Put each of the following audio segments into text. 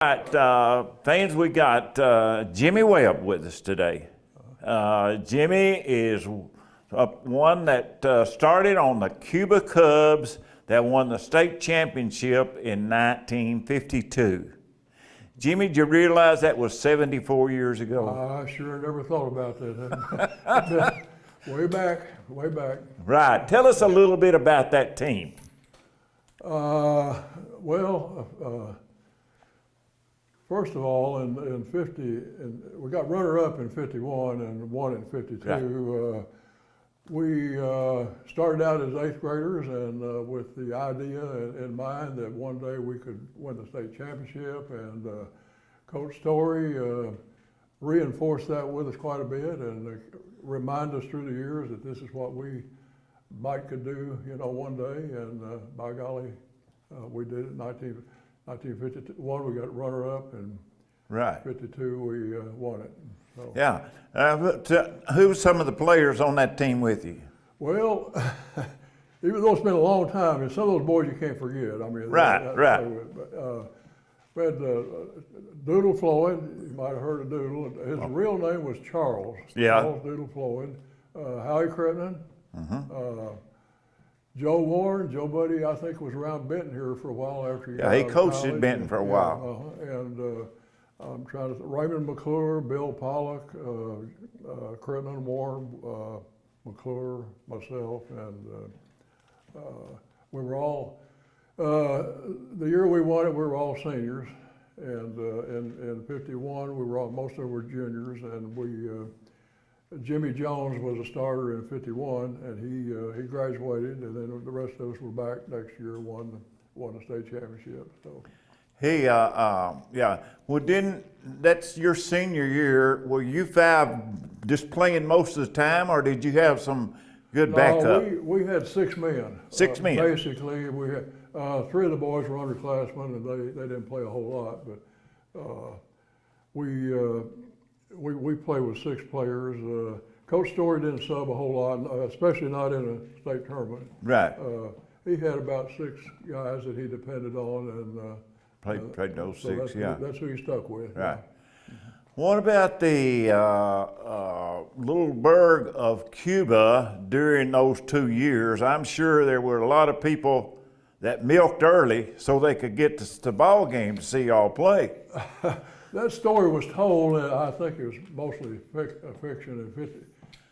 Right, fans, we got Jimmy Webb with us today. Jimmy is one that started on the Cuba Cubs that won the state championship in 1952. Jimmy, did you realize that was 74 years ago? I sure never thought about that. Way back, way back. Right. Tell us a little bit about that team. First of all, in 50, we got runner-up in 51 and won in 52. Right. We started out as 8th graders and with the idea in mind that one day we could win the state championship, and Coach Story reinforced that with us quite a bit and reminded us through the years that this is what we could do, one day, and by golly, we did it. 1951 we got runner-up, and Right. 52 we won it. So. Yeah. Who were some of the players on that team with you? Well, even though it's been a long time, and some of those boys you can't forget. I mean, Right. But, we had Doodle Floyd. You might have heard of Doodle. His real name was Charles. Yeah. Charles Doodle Floyd. Howie Crittenden. Joe Warren, Joe Buddy, I think was around Benton here for a while after he got he out of coached at college. Benton for a while. And I'm trying to Raymond McClure, Bill Pollock, Crittenden, Warren, McClure, myself, and we were all, the year we won it, we were all seniors. And in 51, most of them were juniors, and Jimmy Jones was a starter in 51, and he graduated, and then the rest of us were back next year, won the state championship. So. Well, that's your senior year. Were you five just playing most of the time, or did you have some good backup? No, we had 6 men. 6 men. Basically, we had 3 of the boys were underclassmen, and they didn't play a whole lot, but we played with 6 players. Coach Story didn't sub a whole lot, especially not in a state tournament. Right. He had about 6 guys that he depended on, and Played those so 6, yeah. That's who he stuck with. Right. What about the little burg of Cuba during those 2 years? I'm sure there were a lot of people that milked early so they could get to the ball game to see y'all play. That story was told, and I think it was mostly fiction.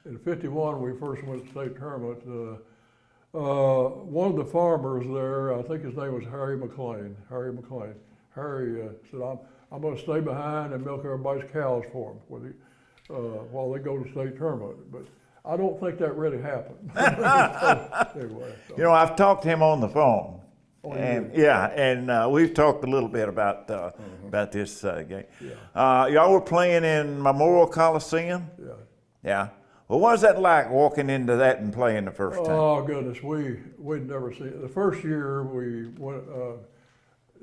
In 51, we first went to state tournament. One of the farmers there, I think his name was Harry McLean. Harry said, I'm going to stay behind and milk everybody's cows for him while they go to state tournament. But I don't think that really happened. Anyway, so. I've talked to him on the phone. Oh, and we've talked a little bit about this game. Yeah. Y'all were playing in Memorial Coliseum? Yeah. Yeah. Well, what was that like walking into that and playing the first time? Oh goodness, we'd never seen it. The first year we went.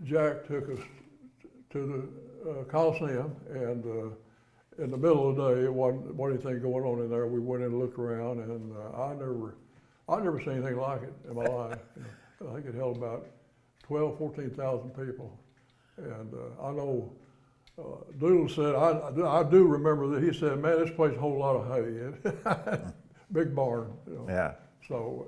Jack took us to the Coliseum, and in the middle of the day, it wasn't anything going on in there. We went in and looked around, and I never seen anything like it in my life. I think it held about 14,000 people, and I know. Doodle said, I do remember that he said, man, this place a whole lot of hay. Big barn. Yeah. So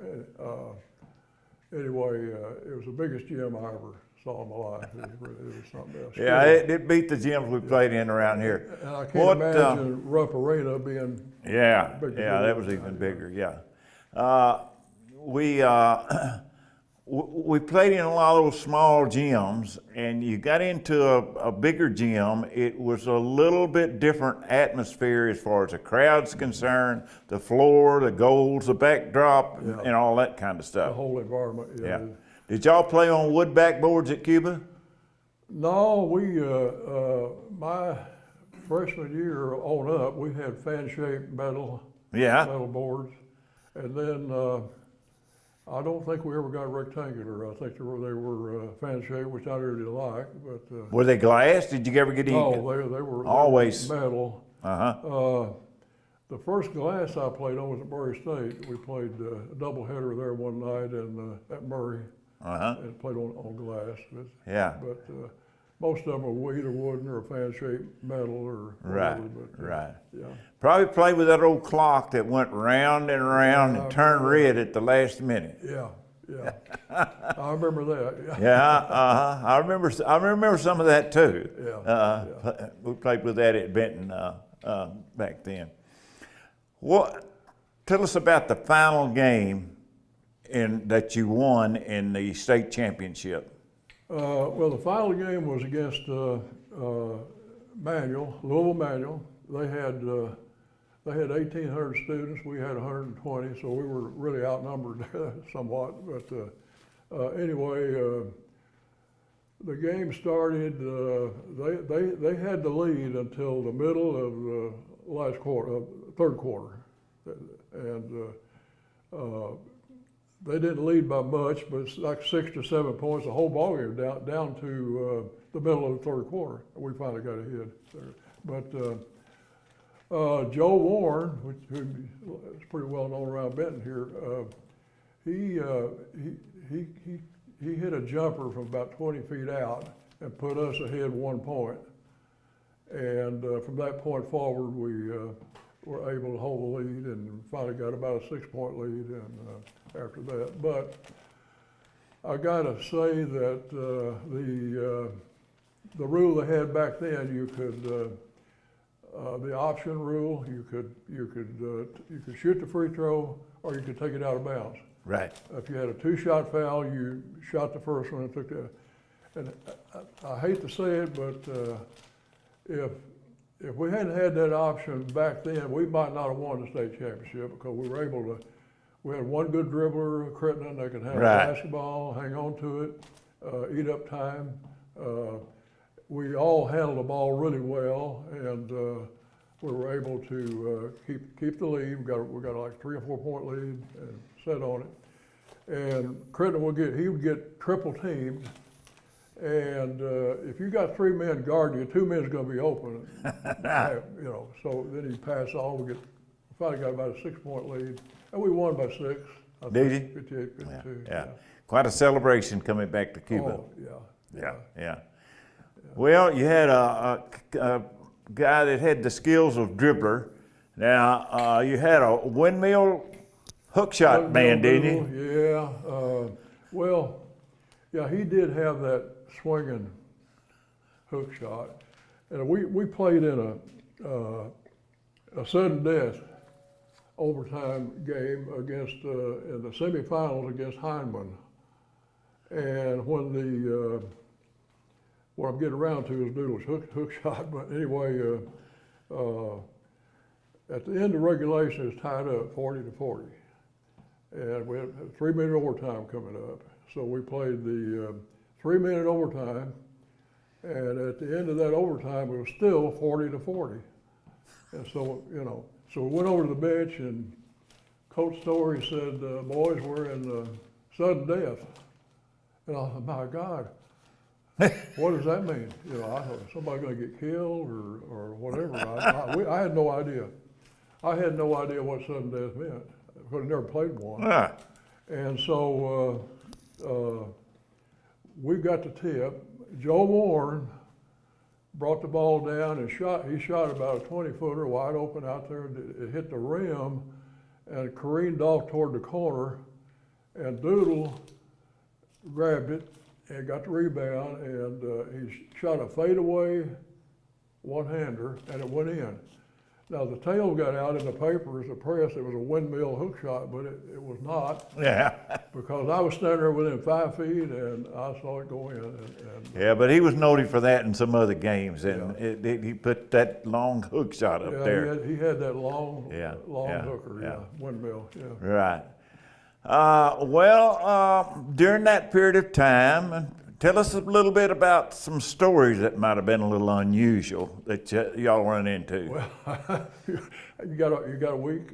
anyway, it was the biggest gym I ever saw in my life. It was something else. Yeah, it beat the gyms we played in around here. And I can't imagine Rupp Arena being bigger. Yeah, that was even bigger, yeah. We played in a lot of those small gyms, and you got into a bigger gym. It was a little bit different atmosphere as far as the crowd's concerned, the floor, the goals, the backdrop, and all that kind of stuff. The whole environment. Yeah. Did y'all play on wood backboards at Cuba? No, my freshman year on up, we had fan-shaped metal boards, and then I don't think we ever got rectangular. I think they were fan-shaped, which I really liked. But were they glass? Did you ever get any? No, they were always metal. The first glass I played on was at Murray State. We played a doubleheader there one night at Murray, and played on glass. But most of them are either wooden or fan-shaped metal or Right, whatever. But, right. Yeah. Probably played with that old clock that went round and round and turned red at the last minute. Yeah, yeah. I remember that. Yeah, I remember some of that too. Yeah, We played with that at Benton back then. Tell us about the final game that you won in the state championship. Well, the final game was against Louisville Manual. They had 1,800 students. We had 120, so we were really outnumbered somewhat. But anyway, the game started. They had the lead until the middle of the last quarter, third quarter, and they didn't lead by much, but it's like 6 to 7 points. The whole ballgame down to the middle of the third quarter. We finally got ahead there. But Joe Warren, who is pretty well known around Benton here, he hit a jumper from about 20 feet out and put us ahead 1 point. And from that point forward, we were able to hold the lead and finally got about a 6-point lead. And after that, but I gotta say that the rule they had back then, you could the option rule, you could shoot the free throw or you could take it out of bounds. Right. If you had a 2-shot foul, you shot the first one and took that. And I hate to say it, but if we hadn't had that option back then, we might not have won the state championship because we were able to. We had one good dribbler, Crittenden, that could handle the basketball, hang on to it, eat up time. We all handled the ball really well, and we were able to keep the lead. We got like 3 or 4 point lead and set on it. And Crittenden would get triple teamed. And if you got 3 men guarding you, 2 men's going to be open. So then he passed on. We finally got about a 6-point lead. And we won by 6. Did you? 58, 52. Yeah. Quite a celebration coming back to Cuba. Oh, Yeah. Well, you had a guy that had the skills of dribbler. Now, you had a windmill hook shot man, didn't you? Yeah. He did have that swinging hook shot. And we played in a sudden death overtime game against in the semifinals against Heinemann. And when what I'm getting around to is Doodle's hook shot, but anyway, at the end of regulation, it's tied up 40-40, and we had a 3-minute overtime coming up. So we played the 3-minute overtime, and at the end of that overtime, it was still 40-40, and so So we went over to the bench, and Coach Story said, "Boys, we're in sudden death." And I thought, "My God, what does that mean?" I thought, somebody going to get killed or whatever. I had no idea. I had no idea what sudden death meant because I never played one. And so we got the tip. Joe Warren brought the ball down and he shot about a 20-footer wide open out there. It hit the rim and careened off toward the corner, and Doodle grabbed it and got the rebound, and he shot a fadeaway one-hander, and it went in. Now, the tale got out in the papers, the press, it was a windmill hook shot, but it was not. Yeah. Because I was standing there within 5 feet, and I saw it go in. Yeah, but he was noted for that in some other games, and he put that long hook shot up there. He had that long hooker, windmill, Right. During that period of time, tell us a little bit about some stories that might have been a little unusual that y'all run into. Well, you got a week.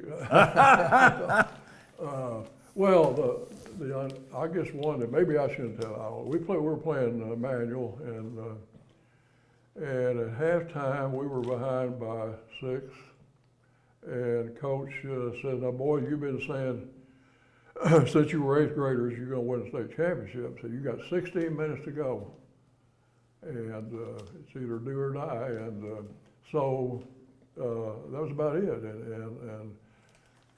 I guess one that maybe I shouldn't tell. We were playing Manual, and at halftime we were behind by 6, and Coach said, "Now, boys, you've been saying since you were 8th graders, you're going to win the state championship. So you got 16 minutes to go." and it's either do or die. And so that was about it. And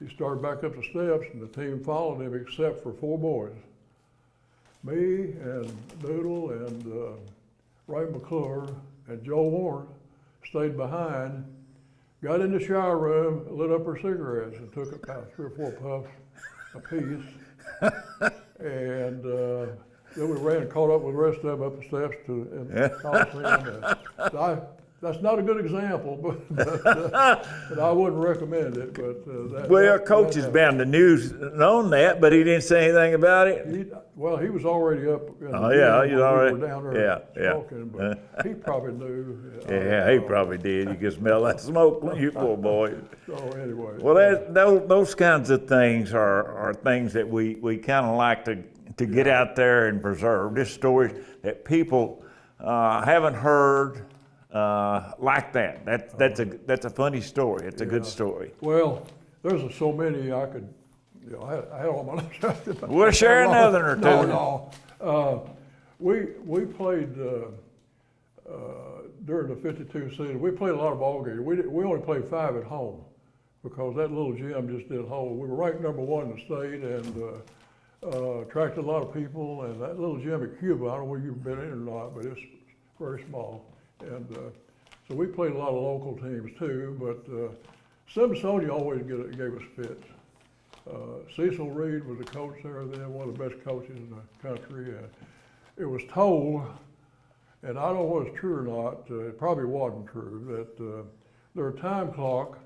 he started back up the steps, and the team followed him except for 4 boys. Me and Doodle and Ray McClure and Joe Warren stayed behind, got in the shower room, lit up our cigarettes, and took about 3 or 4 puffs apiece. And then we ran and caught up with the rest of them up the steps to the Coliseum. So that's not a good example, but I wouldn't recommend it. But Well, Coach is bound to known that, but he didn't say anything about it. He was already up. In the Yeah, gym he's when already. we were down there Yeah. smoking, but he probably knew. Yeah, he probably did. You could smell that smoke when you poor boy. So anyway. Well, those kinds of things are things that we kind of like to get out there and preserve. This story that people haven't heard like that. That's a funny story. It's a good story. Well, there's so many I could. I had all my life. We'll share another or two. No. We played during the '52 season. We played a lot of ball games. We only played 5 at home because that little gym just didn't hold. We were ranked #1 in the state and attracted a lot of people. And that little gym at Cuba, I don't know whether you've been in or not, but it's very small. And so we played a lot of local teams too. But Simpsonia always gave us fits. Cecil Reed was the coach there then, one of the best coaches in the country. It was told, and I don't know whether it's true or not, it probably wasn't true, that their time clock,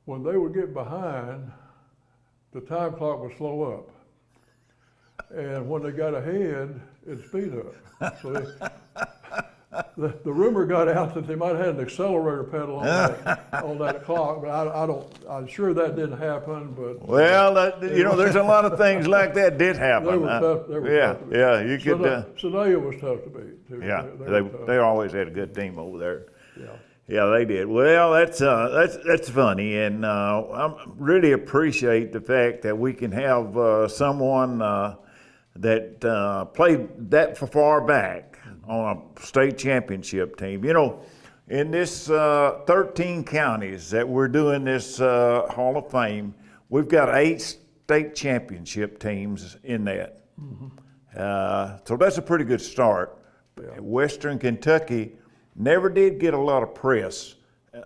when they would get behind, the time clock would slow up. And when they got ahead, it'd speed up. So the rumor got out that they might have had an accelerator pedal on that clock, but I'm sure that didn't happen. But Well, there's a lot of things like that did happen. they were tough. They were tough to beat. Yeah, you could. Sedalia was tough to beat too. Yeah, were tough. they always had a good team over there. Yeah. Yeah, they did. Well, that's funny, and I really appreciate the fact that we can have someone that played that far back on a state championship team. In this 13 counties that we're doing this Hall of Fame, we've got 8 state championship teams in that. So that's a pretty good start. Yeah. Western Kentucky never did get a lot of press.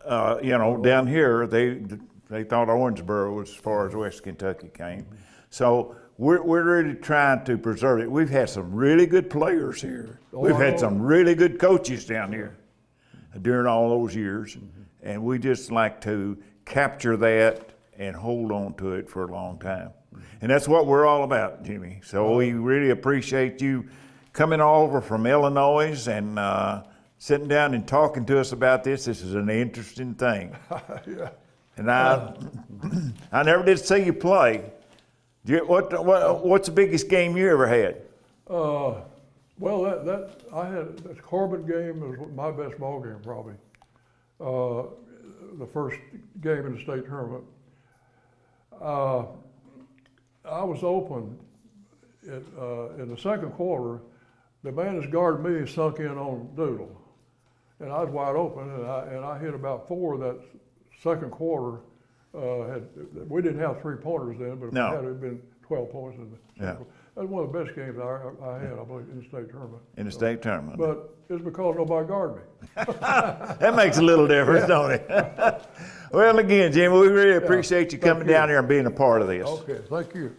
Down here they thought Owensboro was as far as West Kentucky came. So we're really trying to preserve it. We've had some really good players here. We've had some really good coaches down here during all those years. And we just like to capture that and hold on to it for a long time. And that's what we're all about, Jimmy. So we really appreciate you coming over from Illinois and sitting down and talking to us about this. This is an interesting thing. Yeah. And I never did see you play. What's the biggest game you ever had? Well, that Corbin game was my best ball game probably. The first game in the state tournament. I was open in the second quarter. The man that's guarded me sunk in on Doodle, and I was wide open, and I hit about 4 that second quarter. We didn't have 3-pointers then, but if No. we had, it'd been 12 points in the Yeah. That was one of the best games I had, I believe, in the state tournament. In the state tournament. But it's because nobody guarded me. That makes a little difference, don't it? Well, again, Jimmy, we really appreciate you coming down here and being a part of this. Okay, thank you.